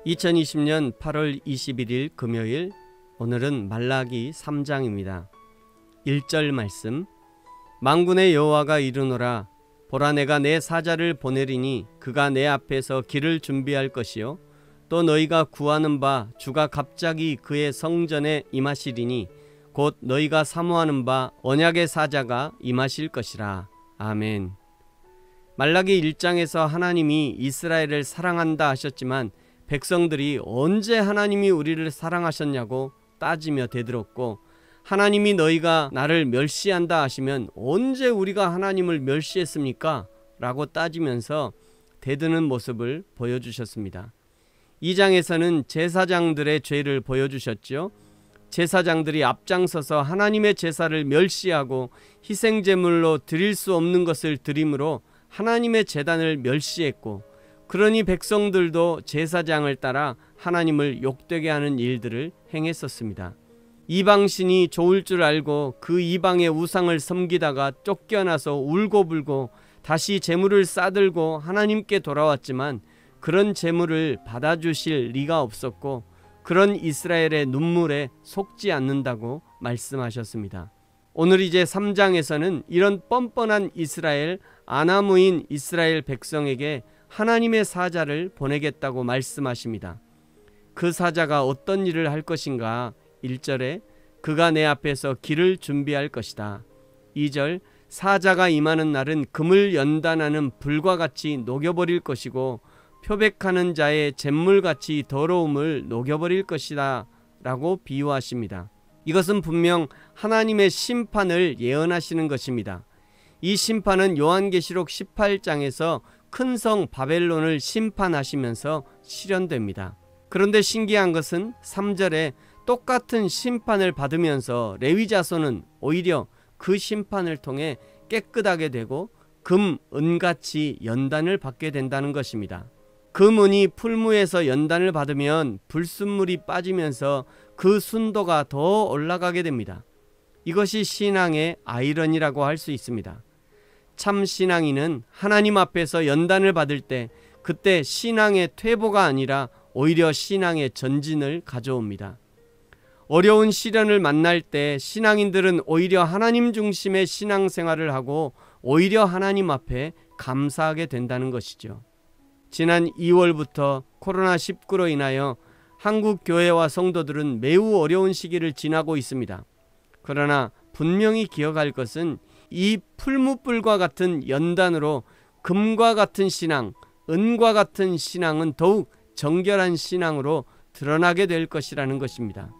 2020년 8월 21일 금요일, 오늘은 말라기 3장입니다. 1절 말씀. 만군의 여호와가 이르노라. 보라, 내가 내 사자를 보내리니 그가 내 앞에서 길을 준비할 것이요 또 너희가 구하는 바 주가 갑자기 그의 성전에 임하시리니 곧 너희가 사모하는 바 언약의 사자가 임하실 것이라. 아멘. 말라기 1장에서 하나님이 이스라엘을 사랑한다 하셨지만 백성들이 언제 하나님이 우리를 사랑하셨냐고 따지며 대들었고, 하나님이 너희가 나를 멸시한다 하시면 언제 우리가 하나님을 멸시했습니까? 라고 따지면서 대드는 모습을 보여주셨습니다. 2장에서는 제사장들의 죄를 보여주셨죠. 제사장들이 앞장서서 하나님의 제사를 멸시하고 희생제물로 드릴 수 없는 것을 드림으로 하나님의 제단을 멸시했고, 그러니 백성들도 제사장을 따라 하나님을 욕되게 하는 일들을 행했었습니다. 이방신이 좋을 줄 알고 그 이방의 우상을 섬기다가 쫓겨나서 울고불고 다시 제물을 싸들고 하나님께 돌아왔지만 그런 제물을 받아주실 리가 없었고, 그런 이스라엘의 눈물에 속지 않는다고 말씀하셨습니다. 오늘 이제 3장에서는 이런 뻔뻔한 이스라엘, 아나무인 이스라엘 백성에게 하나님의 사자를 보내겠다고 말씀하십니다. 그 사자가 어떤 일을 할 것인가? 1절에 그가 내 앞에서 길을 준비할 것이다. 2절 사자가 임하는 날은 금을 연단하는 불과 같이 녹여버릴 것이고 표백하는 자의 잿물같이 더러움을 녹여버릴 것이다 라고 비유하십니다. 이것은 분명 하나님의 심판을 예언하시는 것입니다. 이 심판은 요한계시록 18장에서 큰 성 바벨론을 심판하시면서 실현됩니다. 그런데 신기한 것은 3절에 똑같은 심판을 받으면서 레위 자손은 오히려 그 심판을 통해 깨끗하게 되고 금, 은같이 연단을 받게 된다는 것입니다. 금은이 풀무에서 연단을 받으면 불순물이 빠지면서 그 순도가 더 올라가게 됩니다. 이것이 신앙의 아이러니라고 할 수 있습니다. 참 신앙인은 하나님 앞에서 연단을 받을 때 그때 신앙의 퇴보가 아니라 오히려 신앙의 전진을 가져옵니다. 어려운 시련을 만날 때 신앙인들은 오히려 하나님 중심의 신앙생활을 하고 오히려 하나님 앞에 감사하게 된다는 것이죠. 지난 2월부터 코로나19로 인하여 한국 교회와 성도들은 매우 어려운 시기를 지나고 있습니다. 그러나 분명히 기억할 것은 이 풀무불과 같은 연단으로 금과 같은 신앙, 은과 같은 신앙은 더욱 정결한 신앙으로 드러나게 될 것이라는 것입니다.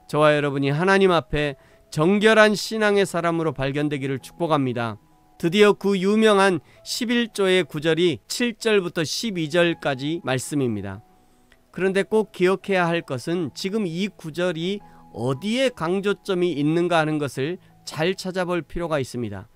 저와 여러분이 하나님 앞에 정결한 신앙의 사람으로 발견되기를 축복합니다. 드디어 그 유명한 11조의 구절이 7절부터 12절까지 말씀입니다. 그런데 꼭 기억해야 할 것은 지금 이 구절이 어디에 강조점이 있는가 하는 것을 잘 찾아볼 필요가 있습니다.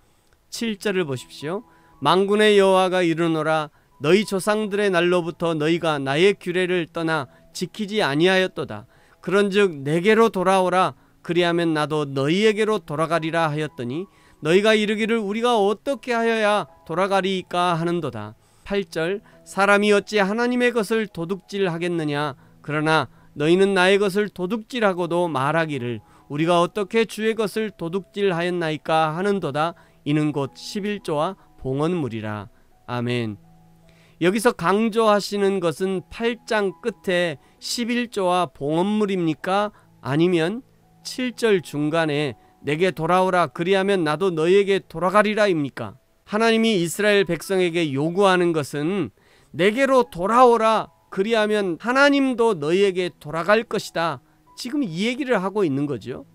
7절을 보십시오. 만군의 여호와가 이르노라. 너희 조상들의 날로부터 너희가 나의 규례를 떠나 지키지 아니하였도다. 그런즉 내게로 돌아오라. 그리하면 나도 너희에게로 돌아가리라 하였더니 너희가 이르기를 우리가 어떻게 하여야 돌아가리이까 하는도다. 8절 사람이 어찌 하나님의 것을 도둑질하겠느냐. 그러나 너희는 나의 것을 도둑질하고도 말하기를 우리가 어떻게 주의 것을 도둑질하였나이까 하는도다. 이는 곧 11조와 봉헌물이라. 아멘. 여기서 강조하시는 것은 8장 끝에 11조와 봉헌물입니까? 아니면 7절 중간에 내게 돌아오라 그리하면 나도 너희에게 돌아가리라입니까? 하나님이 이스라엘 백성에게 요구하는 것은 내게로 돌아오라 그리하면 하나님도 너희에게 돌아갈 것이다. 지금 이 얘기를 하고 있는 거죠.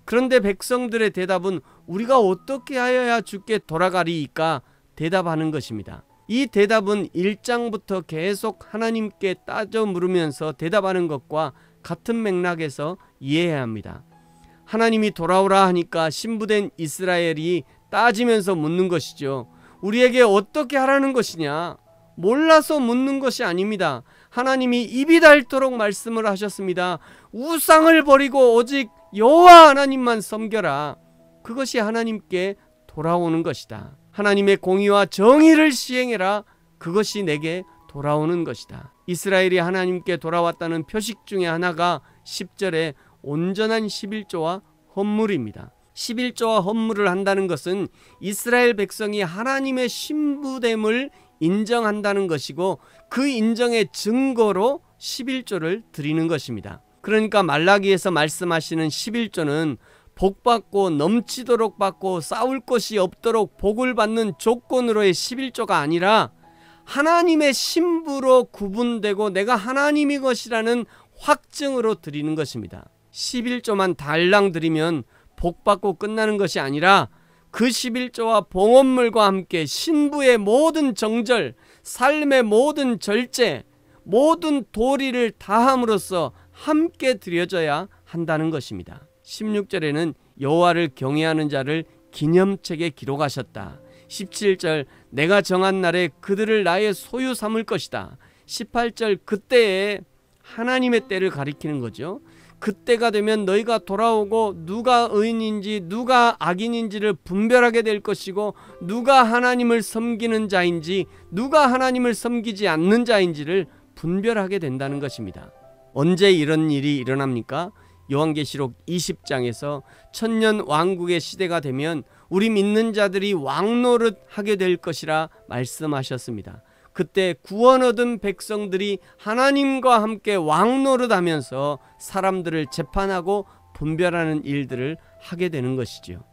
그런데 백성들의 대답은 우리가 어떻게 하여야 주께 돌아가리이까 대답하는 것입니다. 이 대답은 1장부터 계속 하나님께 따져 물으면서 대답하는 것과 같은 맥락에서 이해해야 합니다. 하나님이 돌아오라 하니까 신부된 이스라엘이 따지면서 묻는 것이죠. 우리에게 어떻게 하라는 것이냐? 몰라서 묻는 것이 아닙니다. 하나님이 입이 닳도록 말씀을 하셨습니다. 우상을 버리고 오직 여호와 하나님만 섬겨라. 그것이 하나님께 돌아오는 것이다. 하나님의 공의와 정의를 시행해라. 그것이 내게 돌아오는 것이다. 이스라엘이 하나님께 돌아왔다는 표식 중에 하나가 10절에 온전한 11조와 헌물입니다. 11조와 헌물을 한다는 것은 이스라엘 백성이 하나님의 신부됨을 인정한다는 것이고, 그 인정의 증거로 11조를 드리는 것입니다. 그러니까 말라기에서 말씀하시는 11조는 복받고 넘치도록 받고 싸울 것이 없도록 복을 받는 조건으로의 11조가 아니라 하나님의 신부로 구분되고 내가 하나님의 것이라는 확증으로 드리는 것입니다. 11조만 달랑 드리면 복받고 끝나는 것이 아니라 그 11조와 봉헌물과 함께 신부의 모든 정절, 삶의 모든 절제, 모든 도리를 다함으로써 함께 드려져야 한다는 것입니다. 16절에는 여호와를 경외하는 자를 기념책에 기록하셨다. 17절 내가 정한 날에 그들을 나의 소유 삼을 것이다. 18절 그때에 하나님의 때를 가리키는 거죠. 그때가 되면 너희가 돌아오고 누가 의인인지 누가 악인인지를 분별하게 될 것이고, 누가 하나님을 섬기는 자인지 누가 하나님을 섬기지 않는 자인지를 분별하게 된다는 것입니다. 언제 이런 일이 일어납니까? 요한계시록 20장에서 천년 왕국의 시대가 되면 우리 믿는 자들이 왕노릇 하게 될 것이라 말씀하셨습니다. 그때 구원 얻은 백성들이 하나님과 함께 왕노릇하면서 사람들을 재판하고 분별하는 일들을 하게 되는 것이죠.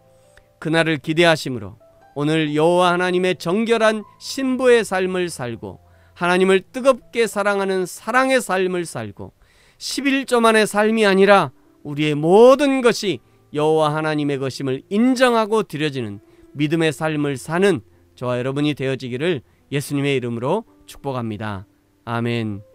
그날을 기대하심으로 오늘 여호와 하나님의 정결한 신부의 삶을 살고 하나님을 뜨겁게 사랑하는 사랑의 삶을 살고 11조만의 삶이 아니라 우리의 모든 것이 여호와 하나님의 것임을 인정하고 드려지는 믿음의 삶을 사는 저와 여러분이 되어지기를 예수님의 이름으로 축복합니다. 아멘.